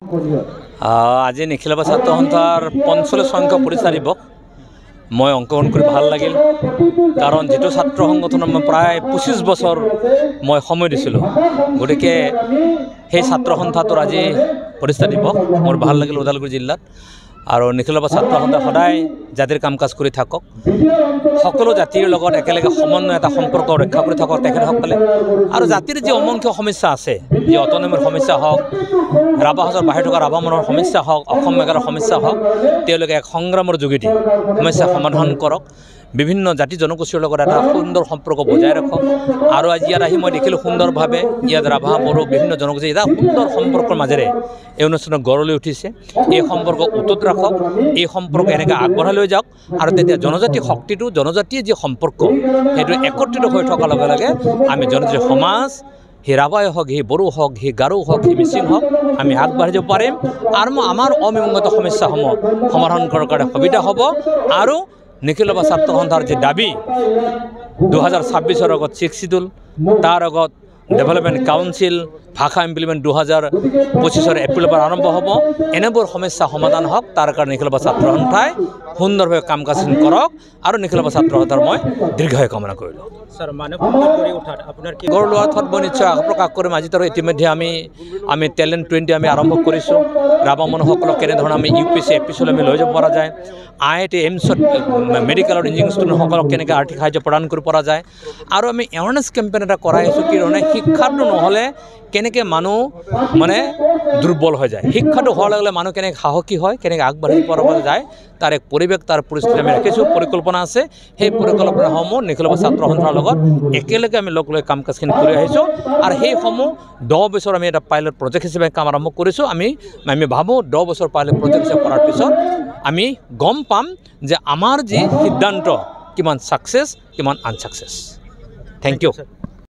আজি নিখিলবা ছাত্ৰ সন্থাৰ ৪৫ সংখ্যক প্ৰতিষ্ঠা দিৱস মই অংশগ্ৰহণ কৰি ভাল লাগিল, কাৰণ যেটো ছাত্ৰ সংগঠনত মই প্ৰায় ২৫ বছৰ মই সময় দিছিলোঁ। গতিকে সেই ছাত্ৰ সন্থাটোৰ আজি প্ৰতিষ্ঠা দিৱস মোৰ ভাল লাগিল ওদালগুৰি জিলাত। আৰু নিখিলবা ছাত্ৰ সন্থা সদায় জাতিৰ কাম কাজ কৰি থাকক, সকলো জাতিৰ লগত একেলগে সমন্বয় এটা সম্পৰ্ক ৰক্ষা কৰি থাকক তেখেতসকলে। আৰু জাতিৰ যি অমংখ্য সমস্যা আছে, যি অটনমিৰ সমস্যা হওক, ৰাভা সমাজৰ বাহিৰ থকা ৰাভা মনৰ সমস্যা হওক, অসম মেঘালয়ৰ সমস্যা হওক, তেওঁলোকে এক সংগ্ৰামৰ যোগেদি সমস্যা সমাধান কৰক, বিভিন্ন জাতি জনগোষ্ঠীৰ লগত এটা সুন্দৰ সম্পৰ্ক বজাই ৰাখক। আৰু আজি ইয়াত আহি মই দেখিলোঁ সুন্দৰভাৱে ইয়াত ৰাভা বড়ো বিভিন্ন জনগোষ্ঠী এটা সুন্দৰ সম্পৰ্কৰ মাজেৰে এই অনুষ্ঠানত গঢ় লৈ উঠিছে। এই সম্পৰ্ক অটুট ৰাখক, এই সম্পৰ্ক এনেকৈ আগবঢ়াই লৈ যাওক, আৰু তেতিয়া জনজাতি শক্তিটো, জনজাতিৰ যি সম্পৰ্ক সেইটো একত্ৰিত হৈ থকাৰ লগে লগে আমি জনজাতি সমাজ, সেই ৰাভাই হওক, সেই বড়ো হওক, সেই গাৰো হওক, সেই মিচিং হওক, আমি আগবাঢ়ি যাব পাৰিম। আৰু আমাৰ অমীমাংসিত সমস্যাসমূহ সমাধান কৰাৰ কাৰণে সুবিধা হ'ব। আৰু নিখিলবা ছাত্ৰ সন্থাৰ যি দাবী 2026 আগত 6 শিডিউল, তাৰ আগত ডেভেলপমেণ্ট কাউন্সিল, ভাষা ইমপ্লিমেণ্ট 2025 এপ্ৰিলৰ পৰা আৰম্ভ হ'ব, এনেবোৰ সমস্যা সমাধান হওক। তাৰ কাৰণে নিখিলবা ছাত্ৰ সন্থাই সুন্দৰভাৱে কাম কাজ কৰক, আৰু নিখিলবা ছাত্ৰ সন্থাৰ মই দীৰ্ঘায়ু কামনা কৰিলোঁ। স্যাৰ মানৱ গঢ়ি উঠাত আপোনাৰ কি গঢ় লোৱাত মই নিশ্চয় প্ৰকাশ কৰিম। আজি তাৰ ইতিমধ্যে আমি টেলেণ্ট 20 আমি আৰম্ভ কৰিছোঁ। ৰাভা মানুহসকলক কেনেধৰণে আমি UPSC এপিছলৈ আমি লৈ যাব পৰা যায়, IIT এইমছত মেডিকেলৰ ইঞ্জিনিয়াৰিং ষ্টুডেণ্টসকলক কেনেকৈ আৰ্থিক সাহায্য প্ৰদান কৰিব পৰা যায়। আৰু আমি এৱাৰনেছ কেম্পেইন এটা কৰাই আছোঁ, কি ধৰণে শিক্ষাটো নহ'লে কেনেকৈ মানুহ দুৰ্বল হৈ যায়, শিক্ষাটো হোৱাৰ লগে লগে মানুহ কেনেকৈ সাহসী হয়, কেনেকৈ আগবাঢ়ি পৰা যায়, তাৰ এক পৰিৱেশ, তাৰ পৰিস্থিতি আমি ৰাখিছোঁ। পৰিকল্পনা আছে, সেই পৰিকল্পনাসমূহ নিখিলবা ছাত্ৰ সন্থাৰ লগত একেলগে আমি লগ লৈ কাম কাজখিনি কৰি আহিছোঁ। আৰু সেইসমূহ 10 বছৰ আমি এটা পাইলট প্ৰজেক্ট হিচাপে কাম আৰম্ভ কৰিছোঁ। আমি ভাবোঁ 10 বছৰ পাইলট প্ৰজেক্ট হিচাপে কৰাৰ পিছত আমি গম পাম যে আমাৰ যি সিদ্ধান্ত কিমান ছাকচেছ, কিমান আনছাকচেছ। Thank U.